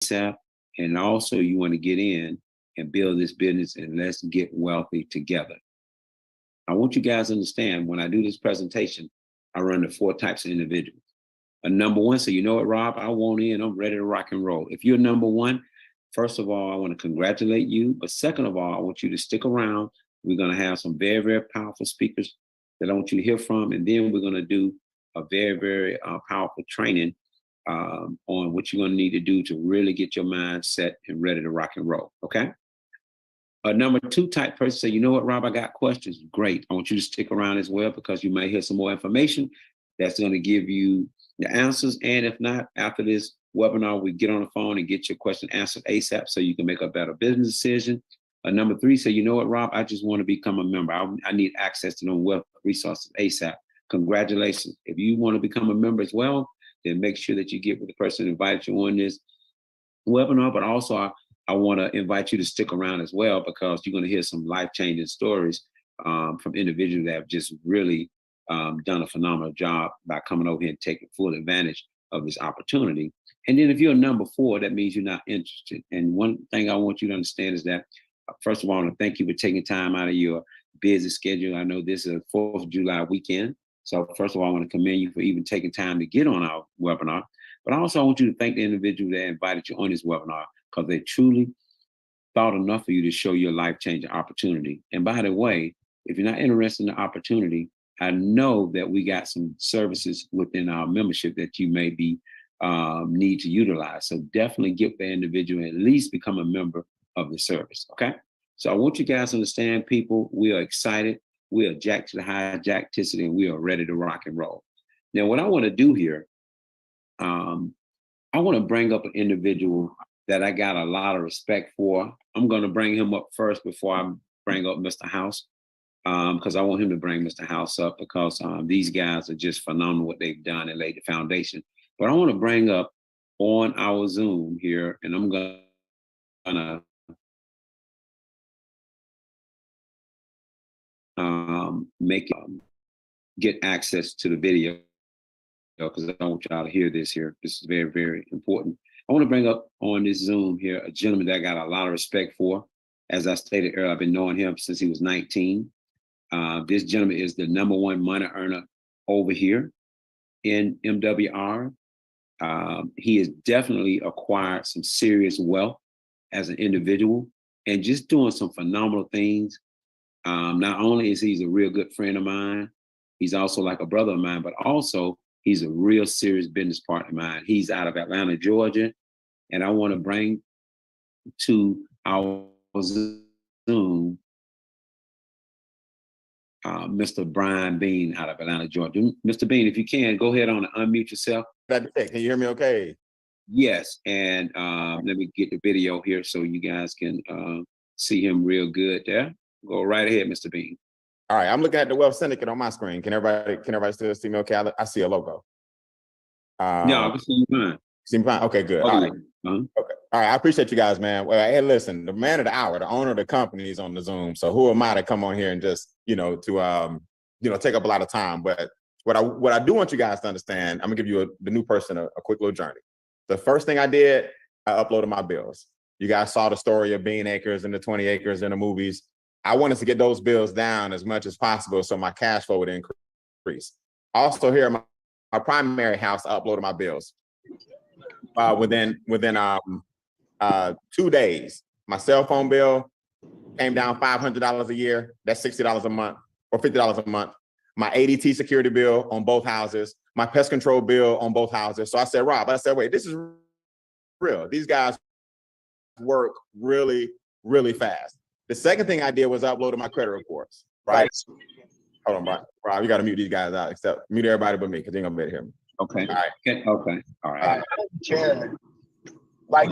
ASAP, and also you want to get in and build this business, and let's get wealthy together. I want you guys to understand, when I do this presentation, I run the 4 types of individuals. A number one, so you know what, Rob, I want in, I'm ready to rock and roll. If you're number one, first of all, I want to congratulate you. But second of all, I want you to stick around. We're going to have some very, very powerful speakers that I want you to hear from. And then we're going to do a very, very powerful training on what you're going to need to do to really get your mind set and ready to rock and roll. Okay. A number 2 type person say, you know what, Rob, I got questions. Great. I want you to stick around as well, because you may hear some more information that's going to give you the answers. And if not, after this webinar, we get on the phone and get your question answered ASAP so you can make a better business decision. Number 3 say, you know what, Rob, I just want to become a member. I need access to those wealth resources ASAP. Congratulations. If you want to become a member as well, then make sure that you get with the person who invited you on this webinar. But also, I want to invite you to stick around as well, because you're going to hear some life-changing stories from individuals that have just really done a phenomenal job by coming over here and taking full advantage of this opportunity. And then if you're number 4, that means you're not interested. And one thing I want you to understand is that, first of all, I want to thank you for taking time out of your busy schedule. I know this is a 4th of July weekend. So first of all, I want to commend you for even taking time to get on our webinar. But also I want you to thank the individual that invited you on this webinar, because they truly thought enough of you to show your life-changing opportunity. And by the way, if you're not interested in the opportunity, I know that we got some services within our membership that you may be need to utilize. So definitely get the individual and at least become a member of the service. Okay. So I want you guys to understand, people, we are excited. We are jacked to the high jackticity, and we are ready to rock and roll. Now, what I want to do here, I want to bring up an individual that I got a lot of respect for. I'm going to bring him up first before I bring up Mr. House, because I want him to bring Mr. House up, because these guys are just phenomenal what they've done and laid the foundation. But I want to bring up on our Zoom here, and I'm going to get access to the video, because I don't want y'all to hear this here. This is very, very important. I want to bring up on this Zoom here a gentleman that I got a lot of respect for. As I stated earlier, I've been knowing him since he was 19. This gentleman is the #1 money earner over here in MWR. He has definitely acquired some serious wealth as an individual and just doing some phenomenal things. Not only is he a real good friend of mine, he's also like a brother of mine, but also he's a real serious business partner of mine. He's out of Atlanta, Georgia, and I want to bring to our Zoom Mr. Brian Bean out of Atlanta, Georgia. Mr. Bean, if you can, go ahead on and unmute yourself. Can you hear me okay? Yes, and let me get the video here so you guys can see him real good there. Go right ahead, Mr. Bean. All right, I'm looking at the Wealth Syndicate on my screen. Can everybody still see me okay? I see a logo. No, I can see you fine. See me fine? Okay, good. All right. Okay. All right, I appreciate you guys, man. Well, hey, listen, the man of the hour, the owner of the company is on the Zoom. So who am I to come on here and just, take up a lot of time? But what I do want you guys to understand, I'm gonna give you the new person a quick little journey. The first thing I did, I uploaded my bills. You guys saw the story of Bean Acres and the 20 acres in the movies. I wanted to get those bills down as much as possible so my cash flow would increase. Also here, my primary house, I uploaded my bills. Within 2 days, my cell phone bill came down $500 a year. That's $60 a month or $50 a month. My ADT security bill on both houses, my pest control bill on both houses. So I said, Rob, wait, this is real. These guys work really, really fast. The second thing I did was upload my credit reports, right? Hold on, Rob, you got to mute these guys out, except mute everybody but me, because they're going to be able to hear me. Okay. All right. Okay. All right. Like,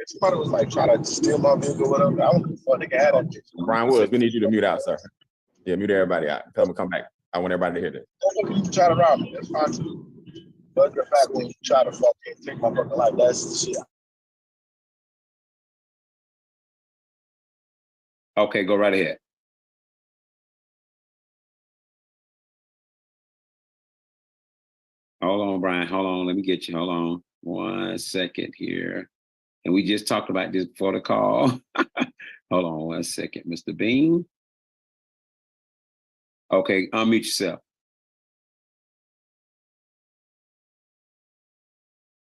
somebody was like trying to steal my vehicle or whatever. I was fun to get at. Brian Woods, we need you to mute out, sir. Yeah, mute everybody out. Tell them to come back. I want everybody to hear this. You can try to rob me. That's fine too. But the fact when you try to fucking take my fucking life, that's the shit. Okay, go right ahead. Hold on, Brian. Hold on. Let me get you. Hold on 1 second here. And we just talked about this before the call. Hold on 1 second, Mr. Bean. Okay, unmute yourself.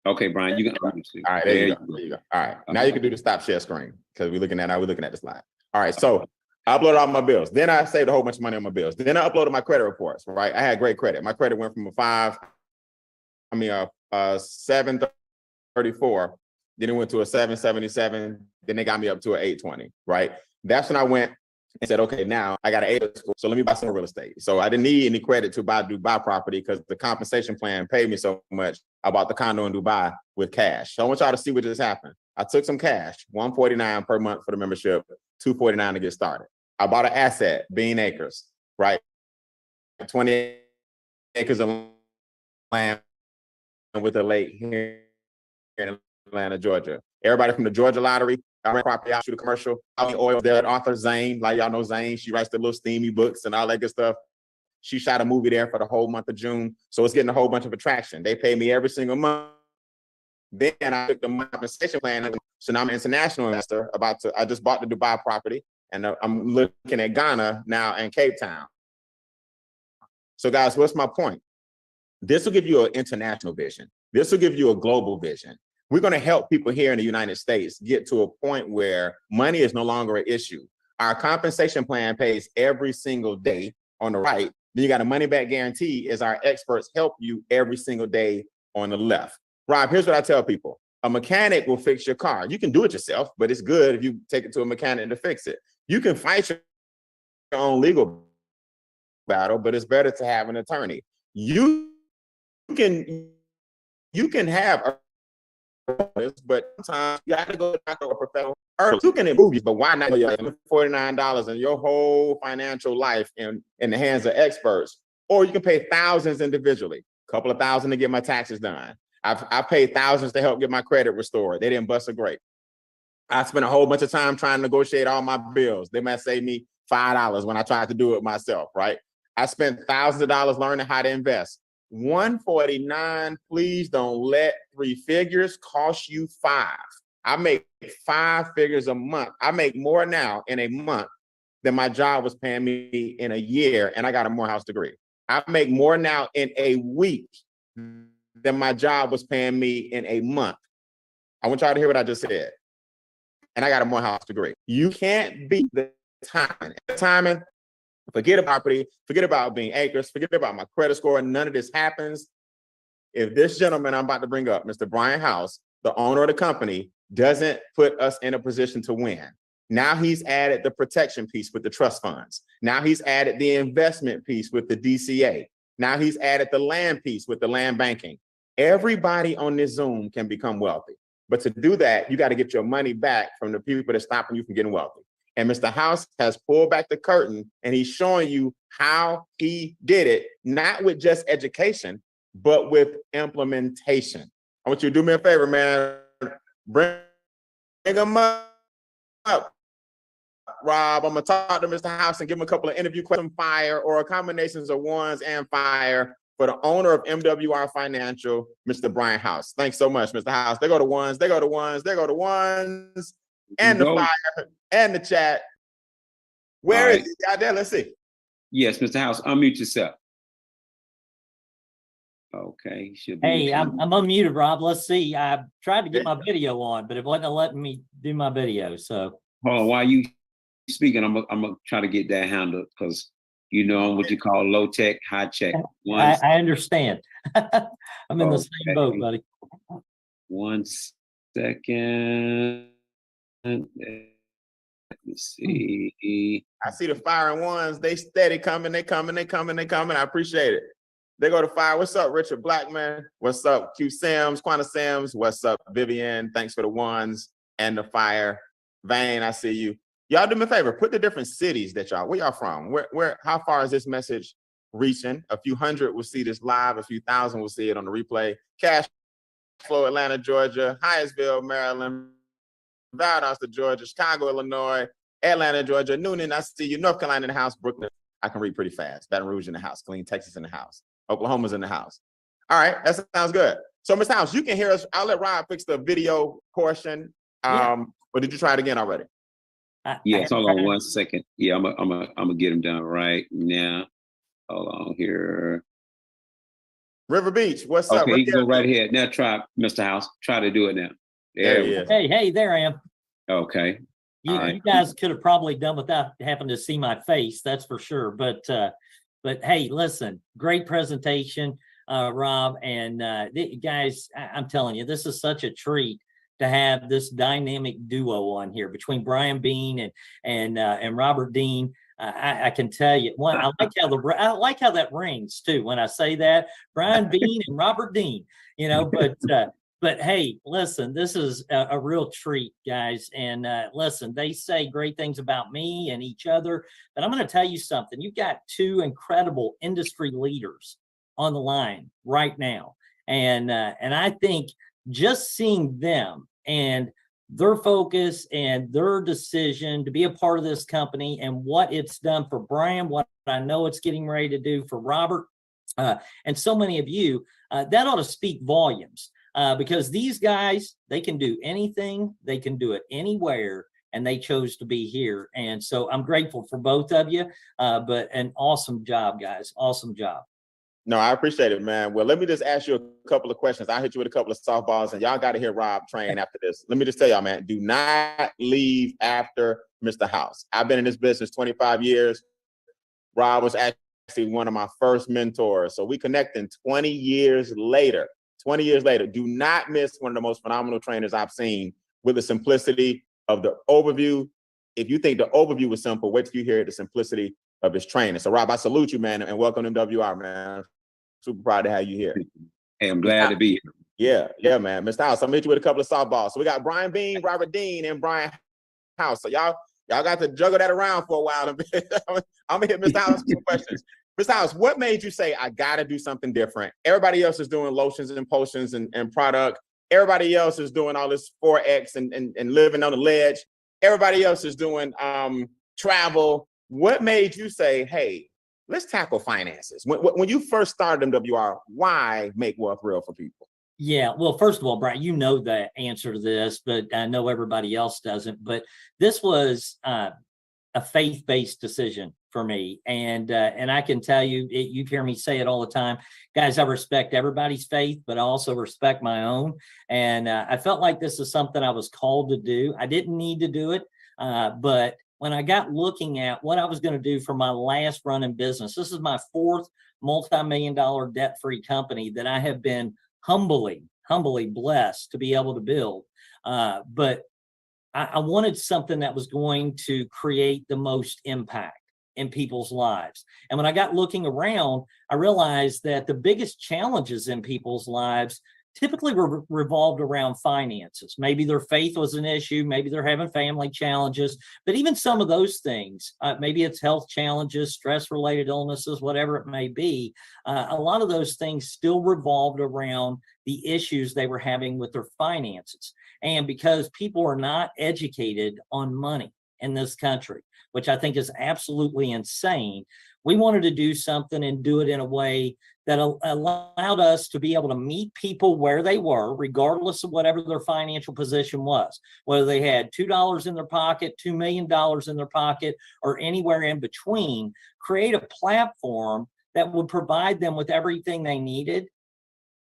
Okay, Brian, you can unmute yourself. All right, there you go. There you go. All right, now you can do the stop share screen because we're looking at the slide. All right, so I uploaded all my bills. Then I saved a whole bunch of money on my bills. Then I uploaded my credit reports, right? I had great credit. My credit went from a 734. Then it went to a 777. Then they got me up to an 820, right? That's when I went and said, okay, now I got an 8 score, so let me buy some real estate. So I didn't need any credit to buy Dubai property because the compensation plan paid me so much. I bought the condo in Dubai with cash. So I want y'all to see what just happened. I took some cash, $149 per month for the membership, $249 to get started. I bought an asset, Bean Acres, right? 20 acres of land with a lake here in Atlanta, Georgia. Everybody from the Georgia Lottery, I ran property out, shoot a commercial. I oil there, author Zane, like y'all know Zane. She writes the little steamy books and all that good stuff. She shot a movie there for the whole month of June. So it's getting a whole bunch of attraction. They pay me every single month. Then I took the compensation plan. So now I'm an international investor. I just bought the Dubai property and I'm looking at Ghana now and Cape Town. So guys, what's my point? This will give you an international vision. This will give you a global vision. We're going to help people here in the United States get to a point where money is no longer an issue. Our compensation plan pays every single day on the right. Then you got a money back guarantee as our experts help you every single day on the left. Rob, here's what I tell people. A mechanic will fix your car. You can do it yourself, but it's good if you take it to a mechanic to fix it. You can fight your own legal battle, but it's better to have an attorney. You can have a but sometimes you got to go to a professional. Or you can improve you, but why not $49 in your whole financial life in the hands of experts? Or you can pay thousands individually, a couple of thousand to get my taxes done. I paid thousands to help get my credit restored. They didn't bust a grape. I spent a whole bunch of time trying to negotiate all my bills. They might save me $5 when I tried to do it myself, right? I spent thousands of dollars learning how to invest. 149, please don't let 3 figures cost you 5. I make 5 figures a month. I make more now in a month than my job was paying me in a year, and I got a Morehouse degree. I make more now in a week than my job was paying me in a month. I want y'all to hear what I just said. And I got a Morehouse degree. You can't beat the timing. The timing, forget about property, forget about Bean Acres, forget about my credit score. None of this happens if this gentleman I'm about to bring up, Mr. Brian House, the owner of the company, doesn't put us in a position to win. Now he's added the protection piece with the trust funds. Now he's added the investment piece with the DCA. Now he's added the land piece with the land banking. Everybody on this Zoom can become wealthy. But to do that, you got to get your money back from the people that are stopping you from getting wealthy. And Mr. House has pulled back the curtain and he's showing you how he did it, not with just education, but with implementation. I want you to do me a favor, man. Bring him up. Rob, I'm gonna talk to Mr. House and give him a couple of interview questions, fire, or combinations of ones and fire for the owner of MWR Financial, Mr. Brian House. Thanks so much, Mr. House. They go to ones, they go to ones, they go to ones, and the fire, and the chat. Where is he out there? Let's see. Yes, Mr. House, unmute yourself. Okay. Hey, I'm unmuted, Rob. Let's see. I tried to get my video on, but it wasn't letting me do my video. So hold on, while you speaking, I'm gonna try to get that handled because you know I'm what you call low tech, high tech. I understand. I'm in the same boat, buddy. 1 second. Let me see. I see the firing ones. They steady coming. They coming. They coming. They coming. I appreciate it. They go to fire. What's up, Richard Blackman? What's up, Q Sims, Quanta Sims? What's up, Vivian? Thanks for the ones and the fire. Vane, I see you. Y'all do me a favor. Put the different cities that y'all. Where y'all from? Where? How far is this message reaching? A few hundred will see this live. A few thousand will see it on the replay. Cashflow, Atlanta, Georgia. Hyattsville, Maryland. Valdosta, Georgia. Chicago, Illinois. Atlanta, Georgia. Noonan, I see you. North Carolina in the house. Brooklyn. I can read pretty fast. Baton Rouge in the house. Clean, Texas in the house. Oklahoma's in the house. All right, that sounds good. So, Mr. House, you can hear us. I'll let Rob fix the video portion. Or did you try it again already? Yes, hold on 1 second. Yeah, I'm gonna get them done right now. Hold on here. River Beach, what's up? Okay, you can go right ahead. Now try, Mr. House. Try to do it now. There he is. Hey, there I am. Okay. You guys could have probably done without having to see my face, that's for sure. But hey, listen, great presentation, Rob. And guys, I'm telling you, this is such a treat to have this dynamic duo on here between Brian Bean and Robert Dean. I can tell you, I like how that rings too when I say that, Brian Bean and Robert Dean. But hey, listen, this is a real treat, guys. And listen, they say great things about me and each other, but I'm going to tell you something. You've got two incredible industry leaders on the line right now, and I think just seeing them and their focus and their decision to be a part of this company and what it's done for Brian, what I know it's getting ready to do for Robert, and so many of you, that ought to speak volumes. Because these guys, they can do anything, they can do it anywhere, and they chose to be here. And so I'm grateful for both of you, but an awesome job, guys. Awesome job. No, I appreciate it, man. Well, let me just ask you a couple of questions. I'll hit you with a couple of softballs, and y'all got to hear Rob train after this. Let me just tell y'all, man, do not leave after Mr. House. I've been in this business 25 years. Rob was actually one of my first mentors. So we connecting 20 years later. 20 years later, do not miss one of the most phenomenal trainers I've seen with the simplicity of the overview. If you think the overview was simple, wait till you hear the simplicity of his training. So Rob, I salute you, man, and welcome to MWR, man. Super proud to have you here. Hey, I'm glad to be here. Yeah, man. Mr. House, I'm gonna hit you with a couple of softballs. So we got Brian Bean, Robert Dean, and Brian House. So y'all got to juggle that around for a while. I'm gonna hit Mr. House with some questions. Mr. House, what made you say, I got to do something different? Everybody else is doing lotions and potions and product. Everybody else is doing all this Forex and living on the ledge. Everybody else is doing travel. What made you say, hey, let's tackle finances? When you first started MWR, why make wealth real for people? Yeah, well, first of all, Brian, you know the answer to this, but I know everybody else doesn't. But this was a faith-based decision for me, and I can tell you, you hear me say it all the time, guys. I respect everybody's faith, but I also respect my own. And I felt like this is something I was called to do. I didn't need to do it, but when I got looking at what I was going to do for my last run in business, this is my fourth multi-million-dollar debt-free company that I have been humbly blessed to be able to build. But I wanted something that was going to create the most impact in people's lives. And when I got looking around, I realized that the biggest challenges in people's lives typically revolved around finances. Maybe their faith was an issue, maybe they're having family challenges, but even some of those things, maybe it's health challenges, stress-related illnesses, whatever it may be, a lot of those things still revolved around the issues they were having with their finances. And because people are not educated on money in this country, which I think is absolutely insane, we wanted to do something and do it in a way that allowed us to be able to meet people where they were, regardless of whatever their financial position was, whether they had $2 in their pocket, $2 million in their pocket, or anywhere in between. Create a platform that would provide them with everything they needed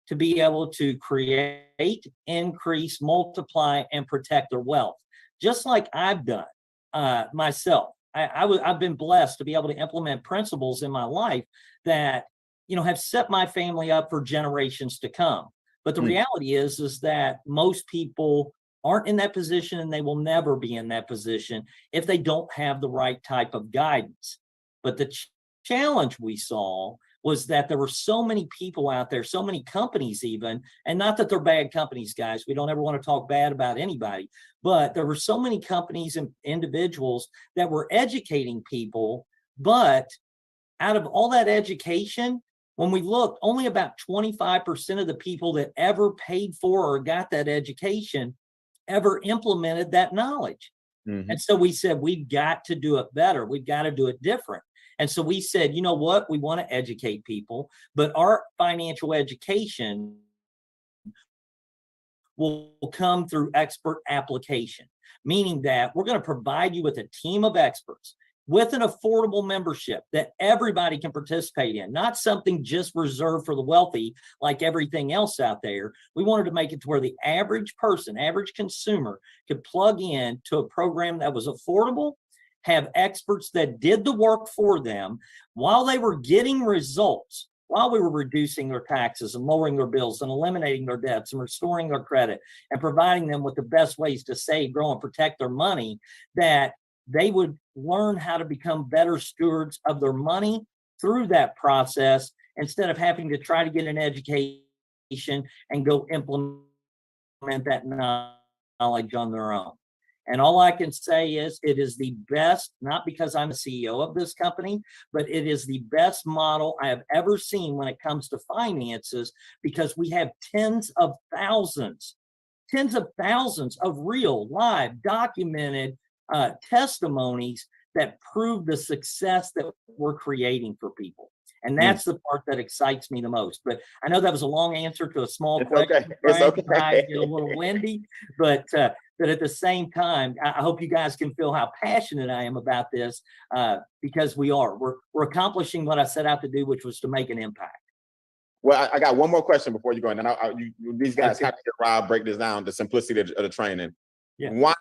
to be able to create, increase, multiply, and protect their wealth, just like I've done myself. I've been blessed to be able to implement principles in my life that, have set my family up for generations to come. But the reality is that most people aren't in that position, and they will never be in that position if they don't have the right type of guidance. But the challenge we saw was that there were so many people out there, so many companies even, and not that they're bad companies, guys. We don't ever want to talk bad about anybody, but there were so many companies and individuals that were educating people. But out of all that education, when we looked, only about 25% of the people that ever paid for or got that education ever implemented that knowledge. Mm-hmm. And so we said, we've got to do it better. We've got to do it different. And so we said, you know what? We want to educate people, but our financial education will come through expert application, meaning that we're going to provide you with a team of experts with an affordable membership that everybody can participate in, not something just reserved for the wealthy like everything else out there. We wanted to make it to where the average person, average consumer could plug in to a program that was affordable, have experts that did the work for them while they were getting results, while we were reducing their taxes and lowering their bills and eliminating their debts and restoring their credit and providing them with the best ways to save, grow, and protect their money, that they would learn how to become better stewards of their money through that process instead of having to try to get an education and go implement that knowledge on their own. And all I can say is it is the best, not because I'm the CEO of this company, but it is the best model I have ever seen when it comes to finances, because we have tens of thousands of real, live, documented testimonies that prove the success that we're creating for people. And that's the part that excites me the most. But I know that was a long answer to a small question. Okay. It's okay. I get a little windy, but at the same time, I hope you guys can feel how passionate I am about this, because we're accomplishing what I set out to do, which was to make an impact. Well, I got one more question before you go, and then these guys have to get Rob break this down, the simplicity of the training. Yeah. Why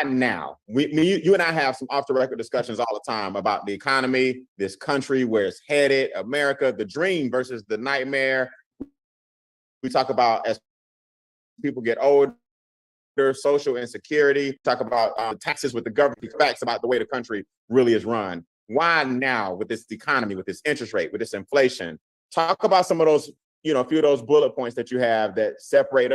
now? You and I have some off the record discussions all the time about the economy, this country, where it's headed, America, the dream versus the nightmare. We talk about as people get older, social insecurity, talk about taxes with the government, facts about the way the country really is run. Why now with this economy, with this interest rate, with this inflation? Talk about some of those, a few of those bullet points that you have that separate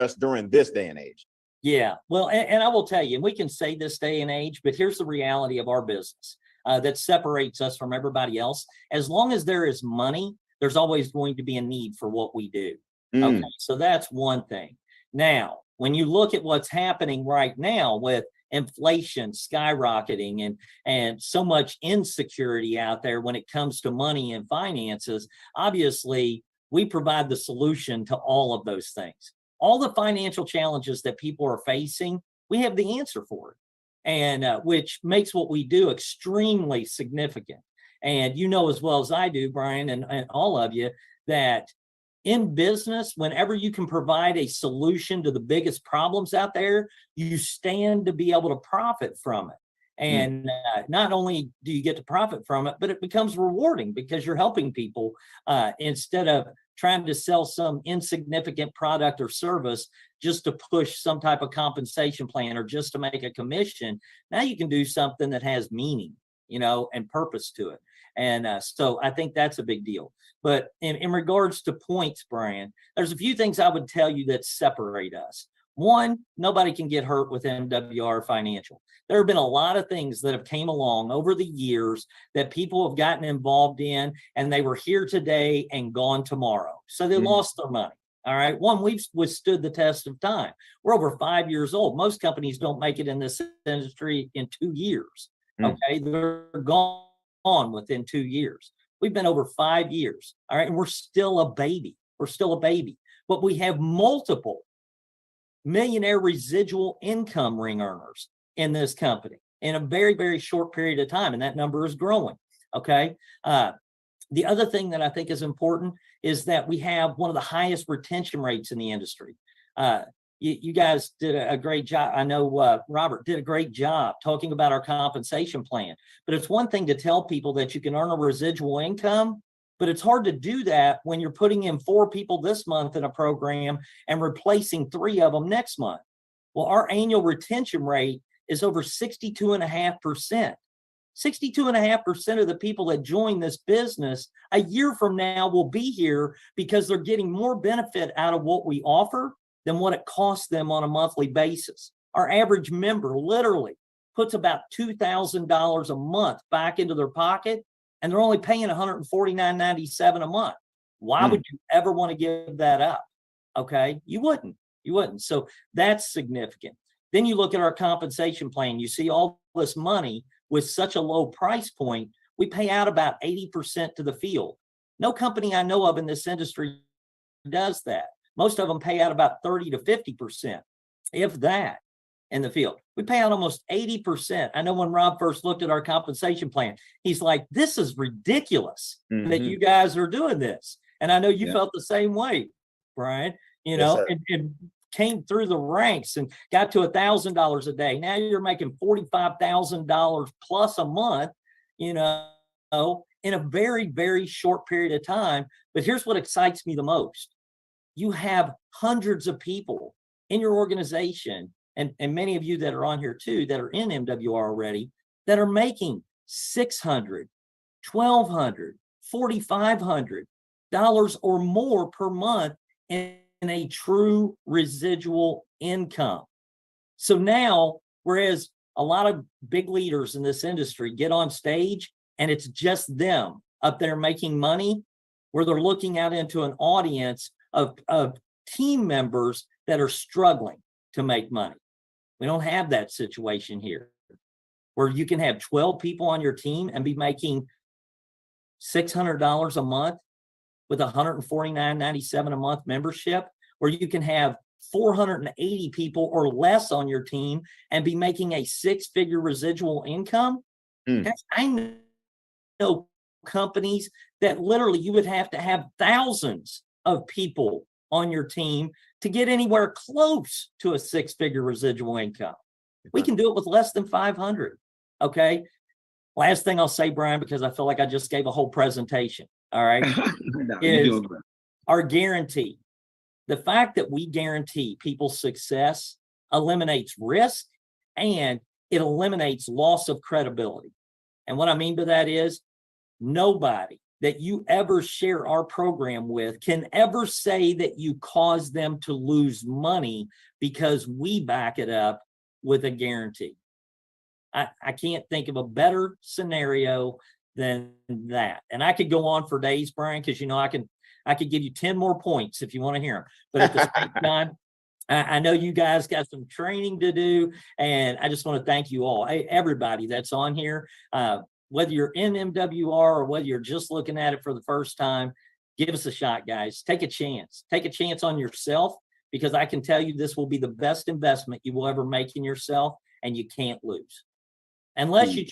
us during this day and age. Yeah, well, and I will tell you, and we can say this day and age, but here's the reality of our business that separates us from everybody else. As long as there is money, there's always going to be a need for what we do. Okay, so that's one thing. Now, when you look at what's happening right now with inflation skyrocketing and so much insecurity out there when it comes to money and finances, obviously we provide the solution to all of those things. All the financial challenges that people are facing, we have the answer for it, and which makes what we do extremely significant. And you know as well as I do, Brian, and all of you, that in business, whenever you can provide a solution to the biggest problems out there, you stand to be able to profit from it. And not only do you get to profit from it, but it becomes rewarding because you're helping people instead of trying to sell some insignificant product or service just to push some type of compensation plan or just to make a commission. Now you can do something that has meaning, and purpose to it. And so I think that's a big deal. But in regards to points, Brian, there's a few things I would tell you that separate us. One, nobody can get hurt with MWR Financial. There have been a lot of things that have came along over the years that people have gotten involved in, and they were here today and gone tomorrow. So they lost their money. All right. One, we've withstood the test of time. We're over 5 years old. Most companies don't make it in this industry in 2 years. Okay. They're gone within 2 years. We've been over 5 years. All right. And we're still a baby. But we have multiple millionaire residual income ring earners in this company in a very, very short period of time. And that number is growing. Okay. The other thing that I think is important is that we have one of the highest retention rates in the industry. You guys did a great job. I know Robert did a great job talking about our compensation plan, but it's one thing to tell people that you can earn a residual income, but it's hard to do that when you're putting in 4 people this month in a program and replacing 3 of them next month. Well, our annual retention rate is over 62.5%. 62.5% of the people that join this business a year from now will be here because they're getting more benefit out of what we offer than what it costs them on a monthly basis. Our average member literally puts about $2,000 a month back into their pocket, and they're only paying $149.97 a month. Why would you ever want to give that up? Okay, you wouldn't. So that's significant. Then you look at our compensation plan. You see all this money with such a low price point. We pay out about 80% to the field. No company I know of in this industry does that. Most of them pay out about 30 to 50%, if that, in the field. We pay out almost 80%. I know when Rob first looked at our compensation plan, he's like, this is ridiculous that you guys are doing this. And I know you felt the same way, Brian, you know, and came through the ranks and got to $1,000 a day. Now you're making $45,000 plus a month, you know, in a very, very short period of time. But here's what excites me the most. You have hundreds of people in your organization, and many of you that are on here too, that are in MWR already, that are making $600, $1,200, $4,500 or more per month in a true residual income. So now, whereas a lot of big leaders in this industry get on stage and it's just them up there making money, where they're looking out into an audience of team members that are struggling to make money. We don't have that situation here, where you can have 12 people on your team and be making $600 a month with $149.97 a month membership, where you can have 480 people or less on your team and be making a six-figure residual income. I know companies that literally you would have to have thousands of people on your team to get anywhere close to a six-figure residual income. We can do it with less than 500. Okay. Last thing I'll say, Brian, because I feel like I just gave a whole presentation. All right. Is our guarantee. The fact that we guarantee people's success eliminates risk and it eliminates loss of credibility. And what I mean by that is nobody that you ever share our program with can ever say that you caused them to lose money, because we back it up with a guarantee. I can't think of a better scenario than that. And I could go on for days, Brian, because, you know, I could give you 10 more points if you want to hear them. But at the same time, I know you guys got some training to do, and I just want to thank you all, everybody that's on here. Whether you're in MWR or whether you're just looking at it for the first time, give us a shot, guys. Take a chance. Take a chance on yourself, because I can tell you this will be the best investment you will ever make in yourself, and you can't lose. Unless you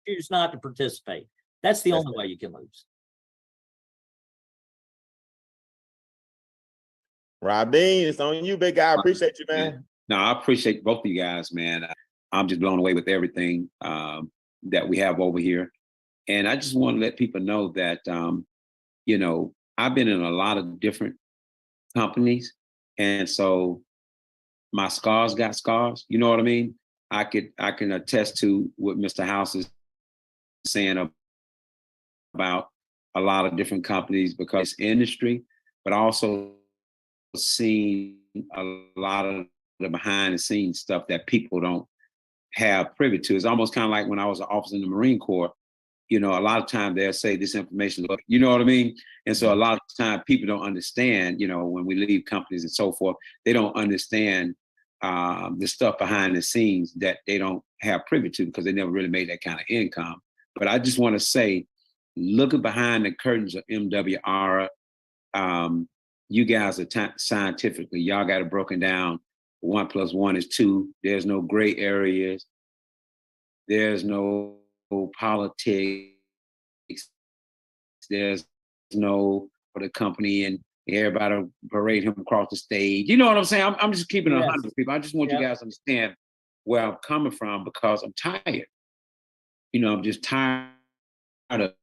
choose not to participate. That's the only way you can lose. Rob Dean, it's on you, big guy. I appreciate you, man. No, I appreciate both of you guys, man. I'm just blown away with everything that we have over here. And I just want to let people know that, you know, I've been in a lot of different companies. And so my scars got scars. You know what I mean? I can attest to what Mr. House is saying about a lot of different companies, because it's industry, but also seeing a lot of the behind the scenes stuff that people don't have privy to. It's almost kind of like when I was an officer in the Marine Corps. You know, a lot of times they'll say this information, you know what I mean? And so a lot of time people don't understand, you know, when we leave companies and so forth, they don't understand the stuff behind the scenes that they don't have privy to, because they never really made that kind of income. But I just want to say, looking behind the curtains of MWR, you guys are scientifically, y'all got it broken down. 1 + 1 is 2. There's no gray areas. There's no politics. There's no for the company and everybody parade him across the stage. You know what I'm saying? I'm just keeping it 100 people. I just want you guys to understand where I'm coming from, because I'm tired. You know, I'm just tired of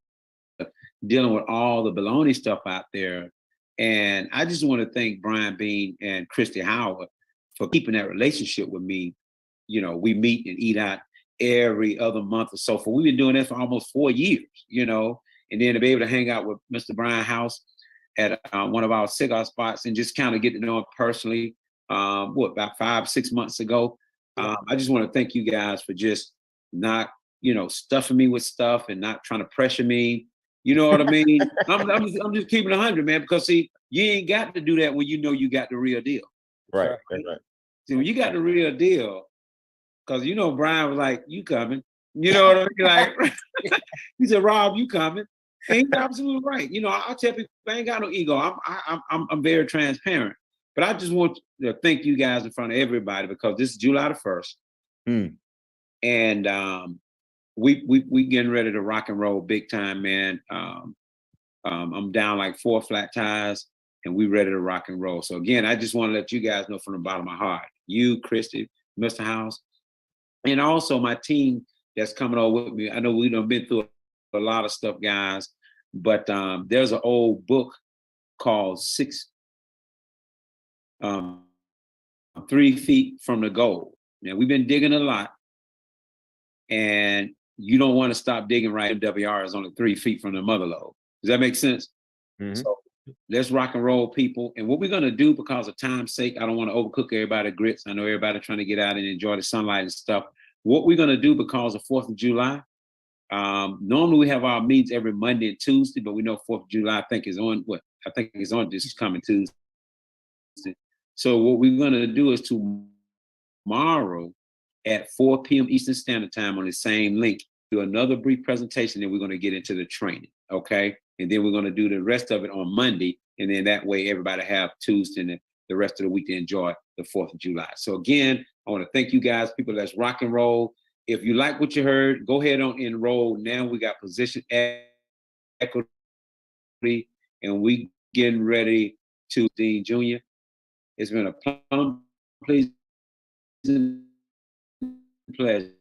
dealing with all the baloney stuff out there. And I just want to thank Brian Bean and Christy Howard for keeping that relationship with me. You know, we meet and eat out every other month or so. We've been doing that for almost 4 years, you know, and then to be able to hang out with Mr. Brian House at one of our cigar spots and just kind of get to know him personally, about 5-6 months ago. I just want to thank you guys for just not, you know, stuffing me with stuff and not trying to pressure me. You know what I mean? I'm just keeping 100, man, because see, you ain't got to do that when you know you got the real deal. Right. See, when you got the real deal, because you know Brian was like, "You coming?" You know what I mean? Like he said, "Rob, you coming?" And he's absolutely right. You know, I tell people I ain't got no ego. I'm very transparent. But I just want to thank you guys in front of everybody because this is July the 1st. And we getting ready to rock and roll big time, man. I'm down like 4 flat tires and we ready to rock and roll. So again, I just want to let you guys know from the bottom of my heart, you, Christy, Mr. House, and also my team that's coming over with me. I know we've been through a lot of stuff, guys, but there's an old book called 3 feet from the goal. Now we've been digging a lot, and you don't want to stop digging. Right, MWR is only 3 feet from the mother lode. Does that make sense? So let's rock and roll, people. And what we're gonna do, because of time's sake, I don't want to overcook everybody grits. I know everybody trying to get out and enjoy the sunlight and stuff. What we're gonna do, because of 4th of July, normally we have our meetings every Monday and Tuesday, but we know 4th of July, I think is on this coming Tuesday. So what we're gonna do is tomorrow at 4 p.m. Eastern Standard Time on the same link, do another brief presentation, and we're gonna get into the training, okay? And then we're gonna do the rest of it on Monday, and then that way everybody have Tuesday and the rest of the week to enjoy the 4th of July. So again, I wanna thank you guys, people. Let's rock and roll. If you like what you heard, go ahead on enroll. Now we got position equity, and we getting ready to Dean Jr. It's been a plum pleasing pleasure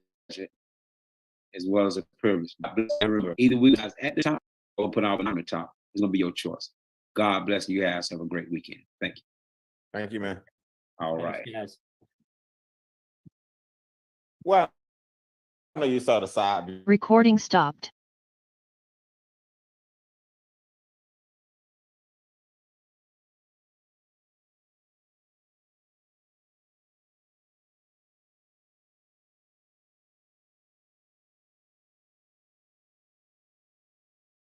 as well as a privilege. Remember, either we guys at the top or put our name at the top. It's gonna be your choice. God bless you guys. Have a great weekend. Thank you. Thank you, man. All right. Thanks, guys. Well, I know you saw the side. Recording stopped.